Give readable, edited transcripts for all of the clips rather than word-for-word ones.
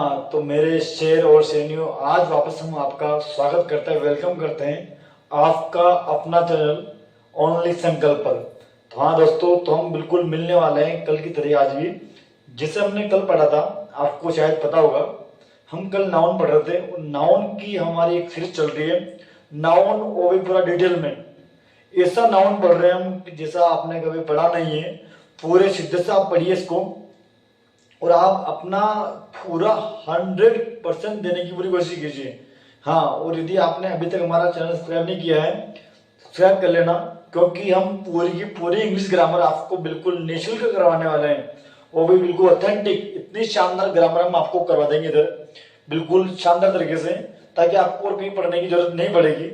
तो मेरे शेर और शेरनियों, आज वापस हम आपका स्वागत करते हैं, वेलकम करते हैं आपका अपना चैनल ओनली संकल्प पर। तो हाँ दोस्तों, तो हम बिल्कुल मिलने वाले हैं कल की तरह आज भी। जिसे हमने कल पढ़ा था, आपको शायद पता होगा, हम कल नाउन पढ़ रहे थे। नाउन की हमारी एक सीरीज चल रही है, नाउन वो भी पूरा डिटेल में। ऐसा नाउन पढ़ रहे हैं हम कि जैसा आपने कभी पढ़ा नहीं है। पूरे शिद्दत से आप पढ़िए इसको और आप अपना पूरा 100% देने की पूरी कोशिश कीजिए। हाँ, और यदि आपने अभी तक हमारा चैनल सब्सक्राइब नहीं किया है, सब्सक्राइब कर लेना, क्योंकि हम पूरी की पूरी इंग्लिश ग्रामर आपको बिल्कुल निःशुल्क करवाने वाले हैं। वो भी बिल्कुल ऑथेंटिक, इतनी शानदार ग्रामर हम आपको करवा देंगे इधर बिल्कुल शानदार तरीके से, ताकि आपको और कहीं पढ़ने की जरूरत नहीं पड़ेगी।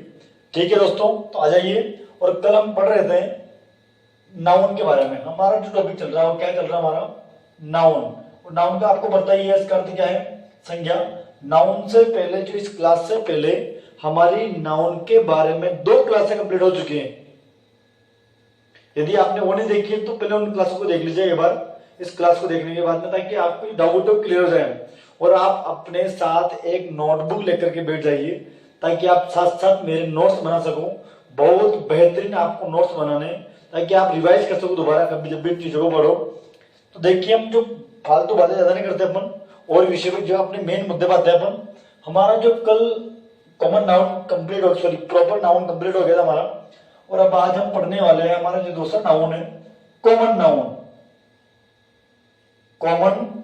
ठीक है दोस्तों, तो आ जाइए। और कल हम पढ़ रहे थे नाउन के बारे में। हमारा जो टॉपिक चल रहा है वो क्या चल रहा है, हमारा नाउन। नाउन का आपको पता ही है, इसका अर्थ क्या है, संज्ञा। नाउन से पहले, जो इस क्लास से पहले हमारी नाउन के बारे में 2 क्लासें कंप्लीट हो चुकी हैं। यदि आपने वो नहीं देखी है तो पहले उन क्लासों को देख लीजिए एक बार, इस क्लास को देखने के बाद में, ताकि आपको डाउट हो क्लियर हो जाए। और आप अपने साथ एक नोटबुक लेकर के बैठ जाइए, ताकि आप साथ साथ मेरे नोट्स बना सको। बहुत बेहतरीन आपको नोट्स बनाने, ताकि आप रिवाइज कर सको दोबारा कभी जब भी चीजों को पढ़ो। तो देखिए, हम जो फालतू बातें ज्यादा नहीं करते अपन, और विषय में जो अपने मेन मुद्दे पर आते हैं अपन। हमारा जो कल कॉमन नाउन कंप्लीट हो, सॉरी प्रॉपर नाउन कंप्लीट हो गया था हमारा। और अब आज हम पढ़ने वाले हैं हमारा जो दूसरा नाउन है, कॉमन नाउन। कॉमन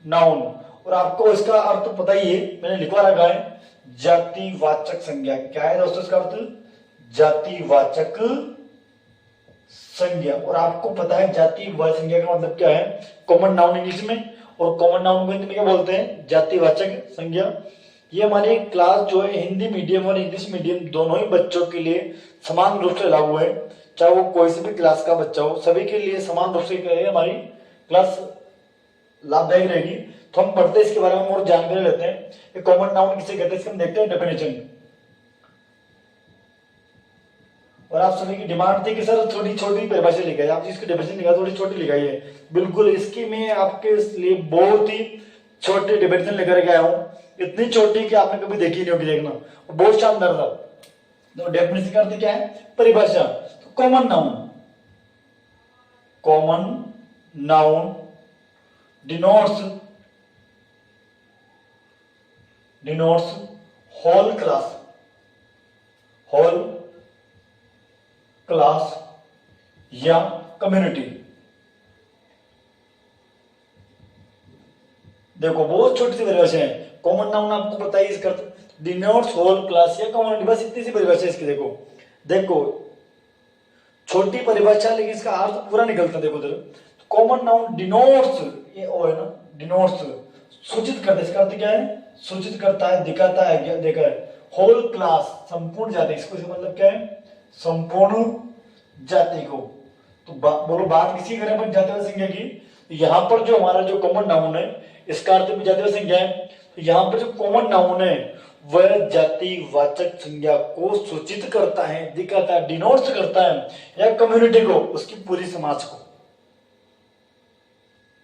नाउन, और आपको इसका अर्थ पता ही है, मैंने लिखवा रखा है, जातिवाचक संज्ञा। क्या है दोस्तों इसका अर्थ? जातिवाचक संज्ञा। और आपको पता है जातिवाचक संज्ञा का मतलब क्या है, कॉमन नाउन इंग्लिश में, और कॉमन नाउन को हिंदी में क्या बोलते हैं, जातिवाचक संज्ञा। ये हमारी क्लास जो है हिंदी मीडियम और इंग्लिश मीडियम दोनों ही बच्चों के लिए समान रूप से लागू है। चाहे वो कोई सी भी क्लास का बच्चा हो, सभी के लिए समान रूप से हमारी क्लास लाभदायक रहेगी। तो हम पढ़ते हैं इसके बारे में और जानकारी लेते हैं। कॉमन नाउन किसे कहते हैं, इसके हम देखते हैं डेफिनेशन। और आप सभी की डिमांड थी कि सर थोड़ी छोटी परिभाषा लिखाई, आप जिसकी डेफिनेशन लिखा थोड़ी छोटी लिखाई है। बिल्कुल, इसकी मैं आपके लिए बहुत ही छोटी डेफिनेशन लेकर के आया हूँ, इतनी छोटी कि आपने कभी देखी नहीं होगी, देखना बहुत शानदार था। तो डेफिनेशन का अर्थ क्या है, परिभाषा। तो common noun, common noun denotes whole class या कम्युनिटी। देखो, बहुत छोटी सी परिभाषा है। कॉमन नाउन आपको पता ही, इसका डिनोट्स होल क्लास या कम्युनिटी, बस इतनी सी परिभाषा है इसकी। देखो छोटी परिभाषा, लेकिन इसका अर्थ पूरा निकलता है। देखो उधर, कॉमन नाउन डिनोट्स, ये ओ है ना, डिनोट्स सूचित करता है। इसका अर्थ क्या है, सूचित करता है, दिखाता है, देखा है। होल क्लास, संपूर्ण जाति, इसको मतलब क्या है, संपूर्ण जाति को। तो बोलो बात किसी करें अपन जातिवाचक संज्ञा की। यहाँ पर जो हमारा जो कॉमन नाउन है, इसका अर्थ भी जातिवाचक संज्ञा है। तो यहाँ पर जो कॉमन नाउन है वह जातिवाचक संज्ञा को सूचित करता है, दिखाता है, डिनोट्स करता है, या कम्युनिटी को, उसकी पूरी समाज को।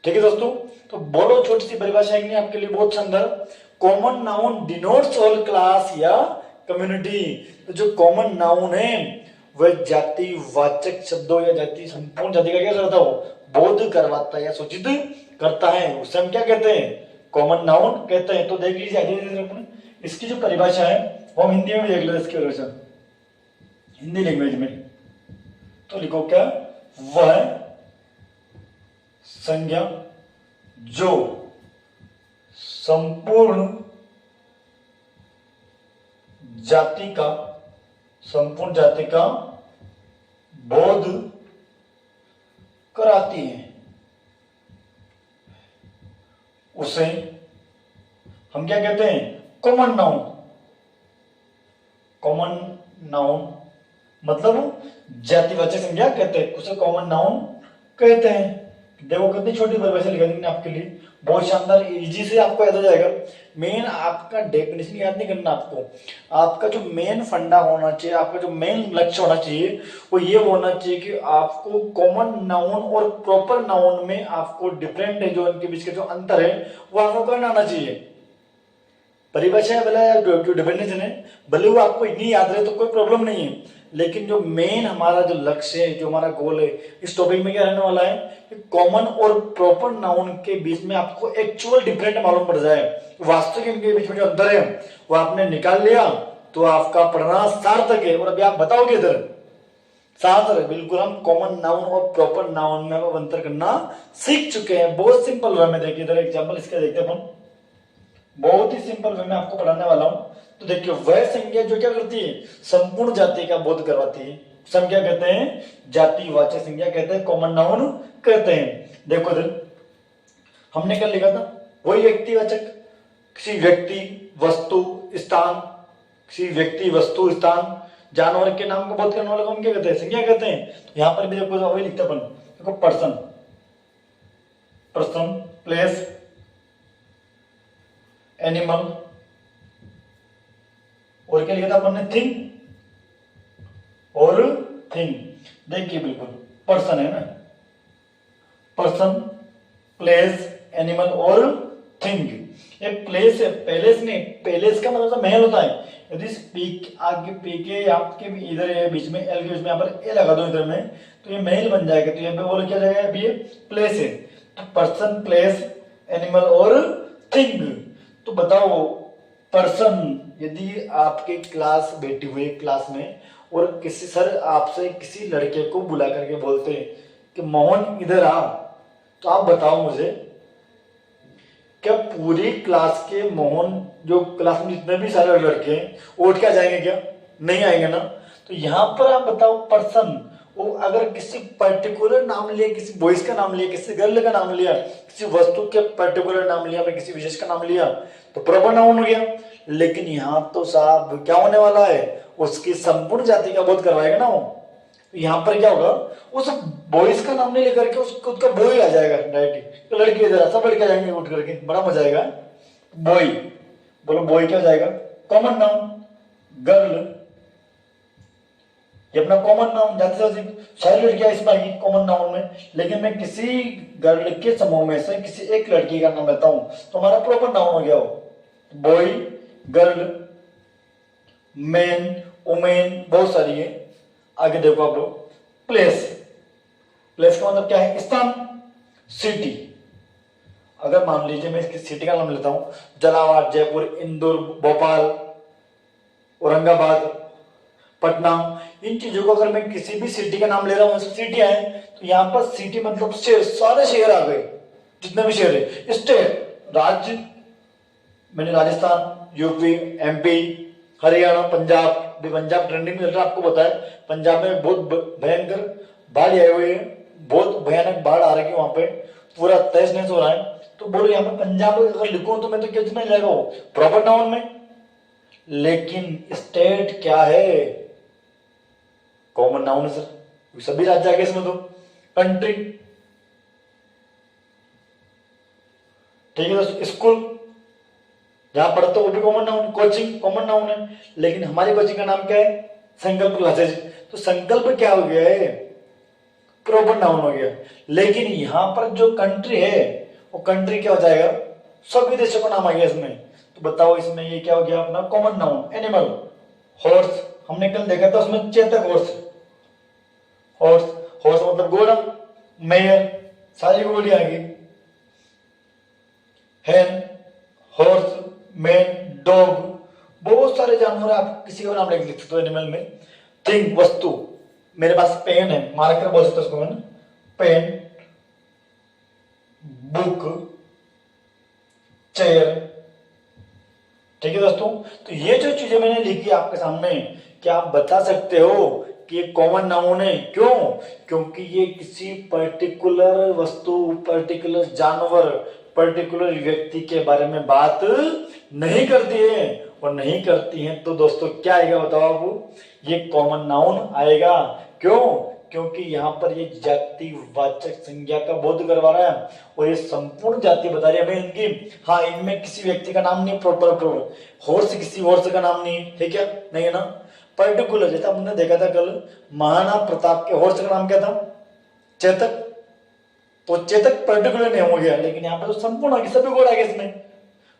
ठीक है दोस्तों, तो बोलो छोटी सी परिभाषा है आपके लिए बहुत शानदार। Common noun denotes all class या कम्युनिटी। तो जो कॉमन नाउन है वह जातिवाचक शब्दों या जाति, संपूर्ण जाति का क्या करता है, वो बोध करवाता है या सूचित करता है, उसे हम क्या कहते हैं, कॉमन नाउन कहते हैं। तो देख लीजिए इसकी जो परिभाषा है वो हम हिंदी में भी देख लेते हैं। इसकी परिभाषा हिंदी लैंग्वेज में तो लिखो क्या, वह संज्ञा जो संपूर्ण जाति का बोध कराती है, उसे हम क्या कहते हैं, कॉमन नाउन। कॉमन नाउन मतलब जातिवाचक संज्ञा कहते हैं, उसे कॉमन नाउन कहते हैं। देखो कितनी छोटी परिभाषा लिखा दी आपके लिए, बहुत शानदार, इजी से आपको याद हो जाएगा। मेन आपका डेफिनेशन याद नहीं करना आपको, आपका जो मेन फंडा होना चाहिए, आपका जो मेन लक्ष्य होना चाहिए वो ये होना चाहिए कि आपको कॉमन नाउन और प्रॉपर नाउन में आपको डिफरेंट है जो इनके बीच का जो अंतर है वो आपको करना आना चाहिए। परिभाषा है भले जो डेफिनेशन है भले वो आपको इतनी याद रहे तो कोई प्रॉब्लम नहीं है, लेकिन जो मेन हमारा जो लक्ष्य है, जो हमारा गोल है इस टॉपिक में क्या रहने वाला है कि कॉमन और प्रॉपर नाउन के बीच में आपको एक्चुअल डिफरेंट मालूम पड़ जाए, वास्तविक इनके बीच में जो अंतर है वो आपने निकाल लिया तो आपका पढ़ना सार्थक है। और अभी आप बताओगे इधर सार्थक है, बिल्कुल हम कॉमन नाउन और प्रॉपर नाउन में अब अंतर करना सीख चुके हैं। बहुत सिंपल वे में देखिए, इधर एग्जाम्पल इसका देखते हैं अपन, बहुत ही सिंपल वे में आपको पढ़ाने वाला हूं। तो देखिए वह संज्ञा जो क्या करती है, संपूर्ण जाति का बोध करवाती है, संज्ञा कहते हैं, जातिवाचक संज्ञा कहते हैं, कॉमन नाउन कहते हैं। देखो इधर हमने क्या लिखा था, वही व्यक्तिवाचक, किसी व्यक्ति वस्तु स्थान, किसी व्यक्ति वस्तु स्थान जानवर के नाम को बोध करने वाले को हम क्या कहते हैं, संज्ञा कहते हैं। तो यहां पर भी देखो वही लिखते अपन, देखो पर्सन, पर्सन प्लेस एनिमल, और क्या लिखा था अपन ने, थिंग और थिंग। देखिए बिल्कुल पर्सन है ना, पर्सन प्लेस एनिमल और थिंग। ये प्लेस है, पैलेस नहीं, पैलेस का मतलब महल होता है। यदि पी आगे पी के आपके इधर है बीच में एल के बीच में यहाँ पर ए लगा दो इधर में तो ये महल बन जाएगा। तो यहाँ पे बोलो क्या जाएगा, अभी ये प्लेस है। तो पर्सन प्लेस एनिमल और थिंग। तो बताओ पर्सन, यदि आपके क्लास बैठी हुई क्लास में और किसी सर आपसे किसी लड़के को बुला करके बोलते हैं कि मोहन इधर आ, तो आप बताओ मुझे क्या पूरी क्लास के मोहन, जो क्लास में जितने भी सारे लड़के हैं उठ के आ जाएंगे क्या, नहीं आएंगे ना। तो यहां पर आप बताओ पर्सन, वो अगर किसी पर्टिकुलर नाम लिया, किसी बॉयज का नाम लिया, किसी गर्ल का नाम लिया, किसी वस्तु के पर्टिकुलर नाम लिया, किसी विशेष का नाम लिया तो प्रॉपर नाउन हो गया। लेकिन यहाँ तो साहब क्या होने वाला है, उसकी संपूर्ण जाति का बोध करवाएगा ना वो। तो यहाँ पर क्या होगा, उस बॉयज का नाम नहीं लेकर के उसको उसका बॉय आ जाएगा डायरेक्ट। तो लड़के जरा सब लड़के जाएंगे उठ करके, बड़ा मजा आएगा। बॉय बोलो, बॉय क्या हो जाएगा, कॉमन नाउन। गर्ल ये अपना कॉमन नाउन, जाति सारी लड़कियां इसमें आएगी कॉमन नाउन में। लेकिन मैं किसी गर्ल के समूह में से किसी एक लड़की का नाम लेता हूं तो हमारा प्रॉपर नाउन हो गया वो। बॉय गर्ल मैन वुमेन बहुत सारी है। आगे देखो आप लोग, प्लेस, प्लेस का मतलब क्या है, स्थान, सिटी। अगर मान लीजिए मैं इसकी सिटी का नाम लेता हूं, जलावाड़, जयपुर, इंदौर, भोपाल, औरंगाबाद, पटना, इन चीजों को अगर मैं किसी भी सिटी का नाम ले रहा हूं, सिटी है तो यहाँ पर सिटी मतलब शहर, सारे शहर आ गए जितने भी शहर है। स्टेट, राज्य, मैंने Rajasthan, UP, MP, Haryana, Punjab. Punjab trending में चल रहा है, आपको पता है पंजाब में बहुत भयंकर बाढ़ आए हुए हैं, बहुत भयानक बाढ़ आ रही है वहां पे, पूरा तहस नहस हो रहा है। तो बोलो यहाँ पे पंजाब अगर लिखूं तो मैं तो क्या जितना जाएगा वो प्रॉपर नाउन में। लेकिन स्टेट क्या है, कॉमन नाउन है सर, सभी राज्य आ गए इसमें। तो कंट्री, ठीक है दोस्तों, स्कूल जहां पढ़ते हो वो भी common noun, coaching common noun है। लेकिन हमारी कोचिंग का नाम क्या है, संकल्प क्लासेज। तो संकल्प क्या हो गया है, प्रॉपर नाउन हो गया। लेकिन यहां पर जो कंट्री है वो कंट्री क्या हो जाएगा, सभी देशों का नाम आ गया इसमें। तो बताओ इसमें ये क्या हो गया अपना कॉमन नाउन। एनिमल, हॉर्स, हमने कल देखा था उसमें चेतक हॉर्स, हॉर्स हॉर्स मतलब घोड़ा, मेयर सारी घोड़ी आ गई। हैन, हॉर्स, मैन, डॉग, बहुत सारे जानवर आप किसी का नाम लिख सकते हो एनिमल में। थिंग वस्तु, मेरे पास पेन है, मार्कर बोल सकते उसको मैंने, पेन, बुक, चेयर। ठीक है दोस्तों, तो ये जो चीजें मैंने लिखी आपके सामने, क्या आप बता सकते हो कि ये कॉमन नाउन है? क्यों? क्योंकि ये किसी पर्टिकुलर वस्तु, पर्टिकुलर जानवर, पर्टिकुलर व्यक्ति के बारे में बात नहीं करती है। और नहीं करती हैं तो दोस्तों क्या आएगा बताओ आप, ये कॉमन नाउन आएगा। क्यों? क्योंकि यहाँ पर ये जातिवाचक संज्ञा का बोध करवा रहा है और ये संपूर्ण जाति बता रही है हमें इनकी। हाँ, इनमें किसी व्यक्ति का नाम नहीं, प्रॉपर हॉर्स किसी हॉर्स का नाम नहीं है क्या, नहीं है ना। पर्टिकुलर, जैसा हमने देखा था कल, महाराणा प्रताप के हॉर्स का नाम क्या था, चेतक। तो चेतक पर्टिकुलर नहीं हो गया, लेकिन यहाँ पर तो संपूर्ण आ गया, सभी गोड़ आ गए इसमें,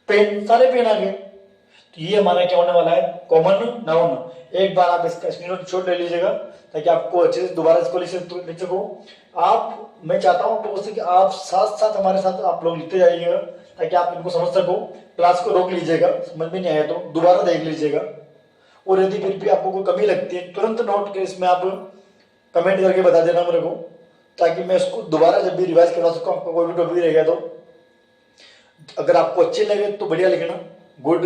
पेन, सारे पेन आ गए। तो ये हमारा क्या होने वाला है, कॉमन नाउन। एक बार आप इसका स्क्रीनशॉट ले लीजिएगा ताकि आपको अच्छे से दोबारा इसको लिख सको आप। मैं चाहता हूँ लोगों से कि आप साथ साथ हमारे साथ आप लोग लिखते जाइएगा ताकि आप इनको समझ सको। क्लास को रोक लीजिएगा, समझ में नहीं आया तो दोबारा देख लीजिएगा, और यदि फिर भी आपको कोई कमी लगती है तुरंत नोट के इसमें आप कमेंट करके बता देना मेरे को, ताकि मैं इसको दोबारा जब भी रिवाइज करवा सकूँ। आपको कोई भी टॉपिक रहेगा तो अगर आपको अच्छे लगे तो बढ़िया लिखना, गुड,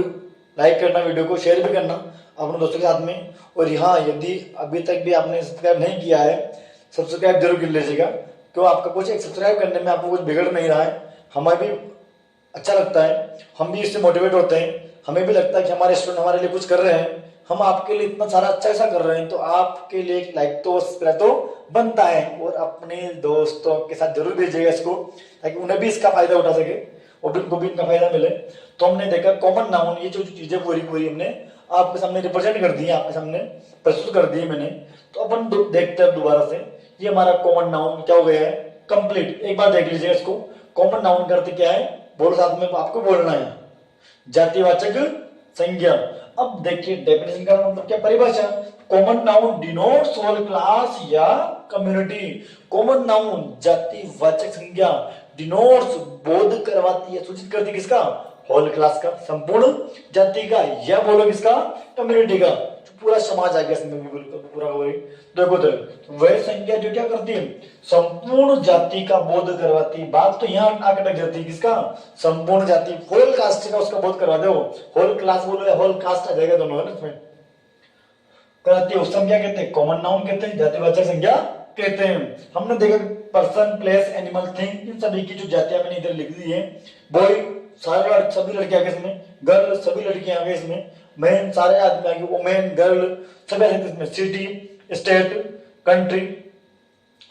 लाइक करना, वीडियो को शेयर भी करना अपने दोस्तों के साथ में। और हाँ, यदि अभी तक भी आपने सब्सक्राइब नहीं किया है, सब्सक्राइब जरूर कर लीजिएगा, क्यों आपका कुछ एक सब्सक्राइब करने में आपको कुछ बिगड़ नहीं रहा है, हमें भी अच्छा लगता है, हम भी इससे मोटिवेट होते हैं, हमें भी लगता है कि हमारे स्टूडेंट हमारे लिए कुछ कर रहे हैं, हम आपके लिए इतना सारा अच्छा ऐसा कर रहे हैं, तो आपके लिए एक लाइक तो सब्सक्राइब तो बनता है। और अपने दोस्तों के साथ जरूर भेजिएगा इसको, ताकि उन्हें भी इसका फायदा उठा सके और उनको भी इनका फायदा मिले। तो हमने देखा कॉमन नाउन, ये जो चीजें पूरी हमने आपके सामने रिप्रेजेंट कर दी है, आपके सामने प्रस्तुत कर दी है मैंने। तो अपन देखते हैं दोबारा से, ये हमारा कॉमन नाउन क्या हो गया है, कंप्लीट। एक बार देख लीजिएगा इसको, कॉमन नाउन का अर्थ क्या है, बोलो साथ में, आपको बोलना है, जातिवाचक संज्ञा। अब देखिए डेफिनेशन का मतलब क्या, परिभाषा, common noun denotes whole class या कम्युनिटी। कॉमन नाउन जातिवाचक संज्ञा, डिनोट्स बोध करवाती है, सूचित करती है किसका, होल क्लास का, संपूर्ण जाति का, या बोलो किसका, कम्युनिटी का, पूरा समाज आ गया इसमें भी, बिल्कुल पूरा वही। देखो तो वह संज्ञा जो क्या करती है, संपूर्ण जाति का बोध करवाती है। बात तो यहाँ आकर लग जाती है, किसका, संपूर्ण जाति, होल कास्ट का उसका बोध करवा दो, होल क्लास बोलो या होल कास्ट आ जाएगा, दोनों है ना इसमें, कराती है। उस संज्ञा कहते हैं, कॉमन नाउन कहते हैं, जातिवाचक संज्ञा कहते हैं। हमने देखा पर्सन, प्लेस, एनिमल, थिंग, इन सभी की जो जातियां मैंने इधर लिख दी है, बॉय सारे सभी लड़के आ गए इसमें, गर्ल सभी लड़कियां आ गए इसमें, मैन सारे आदमी आ गए, वुमेन, गर्ल सभी आ गए इसमें, city, state, country,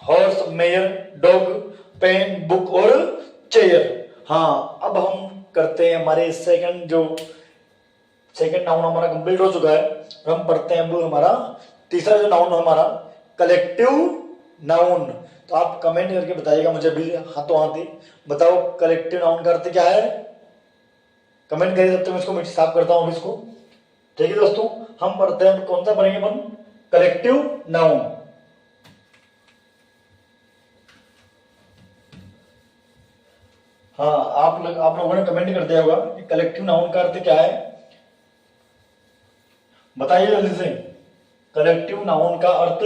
horse, mare, dog, pen, book और चेयर। हाँ, अब हम करते हैं हमारे सेकंड नाउन हमारा कंप्लीट हो चुका है, हम पढ़ते हैं अब हमारा तीसरा जो नाउन हमारा, कलेक्टिव नाउन। तो आप कमेंट करके बताइएगा मुझे भी, हाथों हाथ ही बताओ कलेक्टिव नाउन का अर्थ क्या है, कमेंट करिए, तब तक मैं इसको मिक्स साफ करता हूं इसको। ठीक है दोस्तों, हम पढ़ते हैं, कौन सा पढ़ेंगे अपन, कलेक्टिव नाउन। हाँ, आप लोगों ने कमेंट कर दिया होगा कि कलेक्टिव नाउन का अर्थ क्या है, बताइए जल्दी से, कलेक्टिव नाउन का अर्थ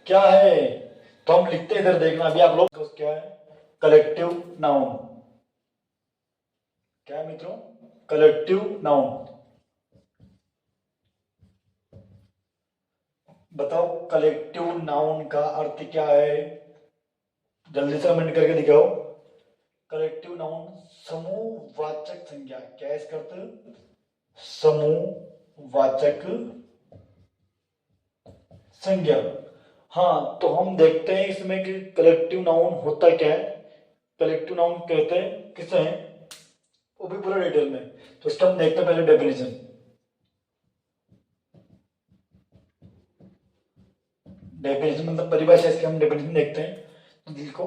क्या है। तो हम लिखते इधर देखना अभी आप लोग, क्या है कलेक्टिव नाउन, क्या है मित्रों, कलेक्टिव नाउन। बताओ कलेक्टिव नाउन का अर्थ क्या है, जल्दी से कमेंट करके दिखाओ। कलेक्टिव नाउन समूहवाचक संज्ञा, क्या है इसका अर्थ, समूहवाचक संज्ञा। हाँ, तो हम देखते हैं इसमें कि कलेक्टिव नाउन होता क्या है, कलेक्टिव नाउन कहते हैं किसे हैं, वो भी पूरा डिटेल में। तो इसका हम देखते हैं पहले डेफिनेशन। डेफिनेशन मतलब परिभाषा, इसके हम डेफिनेशन देखते हैं। तो देखो,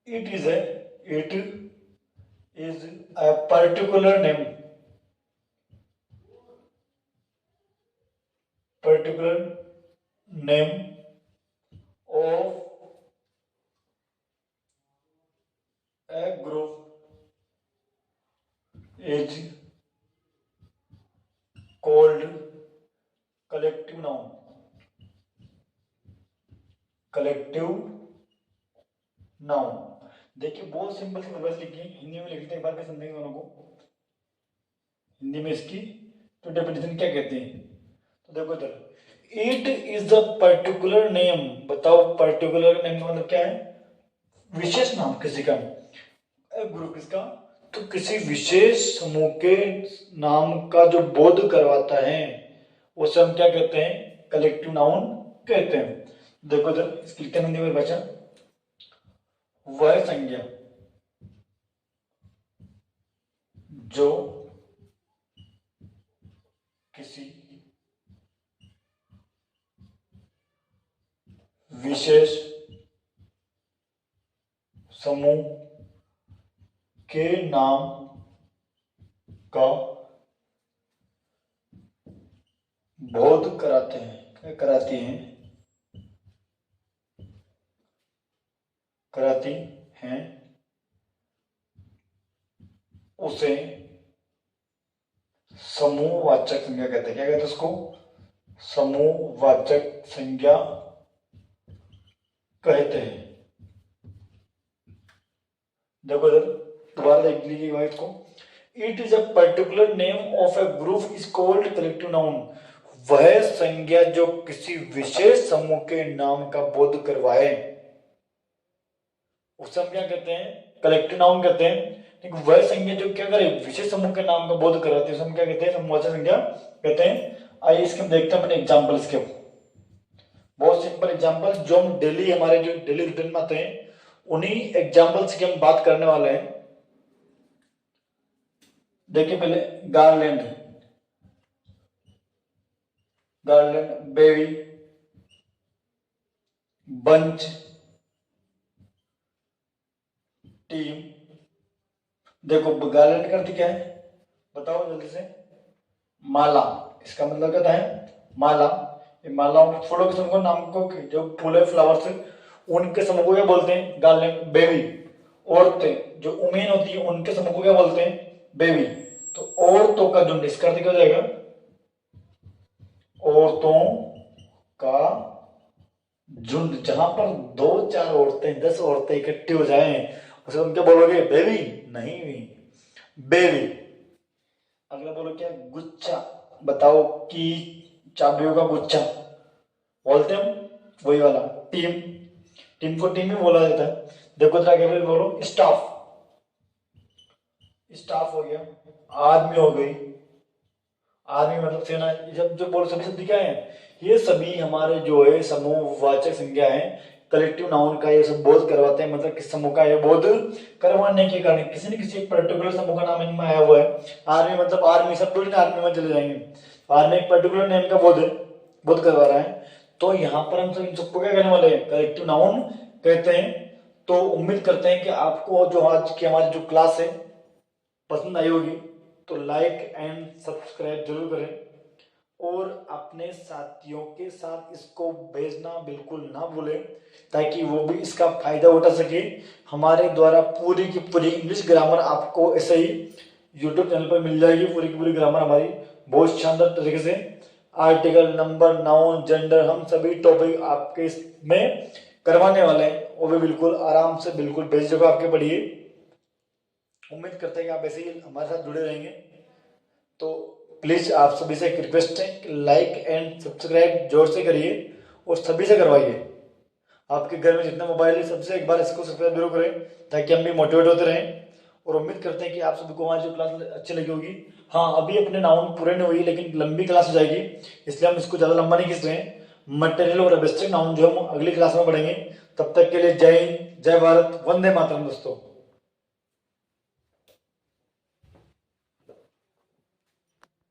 it is a particular name, of a group is called collective noun, collective noun. देखिए बहुत सिंपल सी वर्ड लिखी है, हिंदी में लिखते हैं, एक बार भी समझेंगे दोनों को, हिंदी में इसकी तो डेफिनेशन क्या कहते हैं। तो देखो इधर, it is a particular name, बताओ पर्टिकुलर नेम का मतलब क्या है, विशेष नाम किसी का, ग्रुप किसका, तो किसी विशेष समूह के नाम का जो बोध करवाता है उसे हम क्या कहते हैं, कलेक्टिव नाउन कहते हैं। देखो इधर इसकी लिखते हैं हिंदी में बच्चा, वह संज्ञा जो किसी विशेष समूह के नाम का बोध कराते हैं, कराती हैं उसे समूहवाचक संज्ञा कहते हैं। क्या कहते हैं उसको? समूहवाचक संज्ञा कहते हैं। देखो इधर दोबारा देख लीजिएगा इसको। It is a particular name of A group is called collective noun. वह संज्ञा जो किसी विशेष समूह के नाम का बोध करवाए उसे हम क्या कहते हैं? कलेक्टिव नाउन कहते हैं। लेकिन वह संज्ञा जो क्या करे, विशेष समूह के नाम का बोध कराती है उसे हम क्या कहते हैं? समूहवाचक संज्ञा कहते हैं। आइए इसके हम देखते हैं अपने एग्जाम्पल। इसके बहुत सिंपल एग्जाम्पल जो हम डेली हमारे जो डेली रूटीन में आते हैं उन्हीं एग्जाम्पल्स की हम बात करने वाले हैं। देखिए पहले गार्लैंड, बेबी, बंच, टीम। देखो गार्लैंड का अर्थ क्या है बताओ जल्दी से? माला। इसका मतलब क्या है? माला। ये मालाओं फूलों के समूह नाम को, जो फूल है फ्लावर्स उनके समूह को क्या बोलते हैं? गार्लैंड। बेबी, औरतें जो उमेन होती है उनके समूह को क्या बोलते हैं? बेबी। तो औरतों का झुंड, इसका अर्थ क्या हो जाएगा? औरतों का झुंड। जहां पर 2-4 औरतें 10 औरतें इकट्ठी हो जाएं उसे तुम क्या बोलोगे? बेबी? नहीं, बेबी। अगला बोलो क्या? गुच्छा। बताओ कि चाबियों का गुच्छा बोलते हैं हम, वही वाला। टीम को टीम ही बोला जाता है। देखो क्या बोलो? स्टाफ हो गया। आर्मी हो गई, आर्मी मतलब सेना। जब जो बोल सभी शब्द क्या है? ये सभी हमारे जो है समूहवाचक संज्ञा है। कलेक्टिव नाउन का ये सब बोध करवाते हैं, मतलब किस समूह का ये बोध करवाने के कारण किसी न किसी एक पर्टिकुलर समूह का नाम इनमें आया हुआ है। आर्मी मतलब आर्मी, सब लोग आर्मी में चले जाएंगे। आर्मी एक पर्टिकुलर नेम का बोध करवा रहा है। तो यहाँ पर हम सब इन सबको क्या कहने वाले हैं? कलेक्टिव नाउन कहते हैं। तो उम्मीद करते हैं कि आपको जो आज की हमारी जो क्लास है पसंद आई होगी। तो लाइक एंड सब्सक्राइब जरूर करें और अपने साथियों के साथ इसको भेजना बिल्कुल ना भूलें ताकि वो भी इसका फायदा उठा सके। हमारे द्वारा पूरी की पूरी इंग्लिश ग्रामर आपको ऐसे ही यूट्यूब चैनल पर मिल जाएगी। पूरी की पूरी ग्रामर हमारी बहुत शानदार तरीके से, आर्टिकल, नंबर, नाउन, जेंडर, हम सभी टॉपिक आपके इसमें करवाने वाले हैं। वो भी बिल्कुल आराम से, बिल्कुल बेझिझक आपके पढ़िए। उम्मीद करते हैं कि आप ऐसे ही हमारे साथ जुड़े रहेंगे। तो प्लीज आप सभी से एक रिक्वेस्ट है कि लाइक एंड सब्सक्राइब जोर से करिए और सभी से करवाइए। आपके घर में जितने मोबाइल है सबसे एक बार इसको सब्सक्राइब जरूर करें ताकि हम भी मोटिवेट होते रहें। और उम्मीद करते हैं कि आप सभी को हमारी जो क्लास अच्छी लगी होगी। हाँ, अभी अपने नाउन पूरे नहीं हुई लेकिन लंबी क्लास हो जाएगी, इसलिए हम इसको ज्यादा लंबा नहीं खींच रहे हैं। मटेरियल और एब्स्ट्रैक्ट नाउन जो हम अगली क्लास में पढ़ेंगे। तब तक के लिए जय हिंद, जय भारत, वंदे मातरम दोस्तों।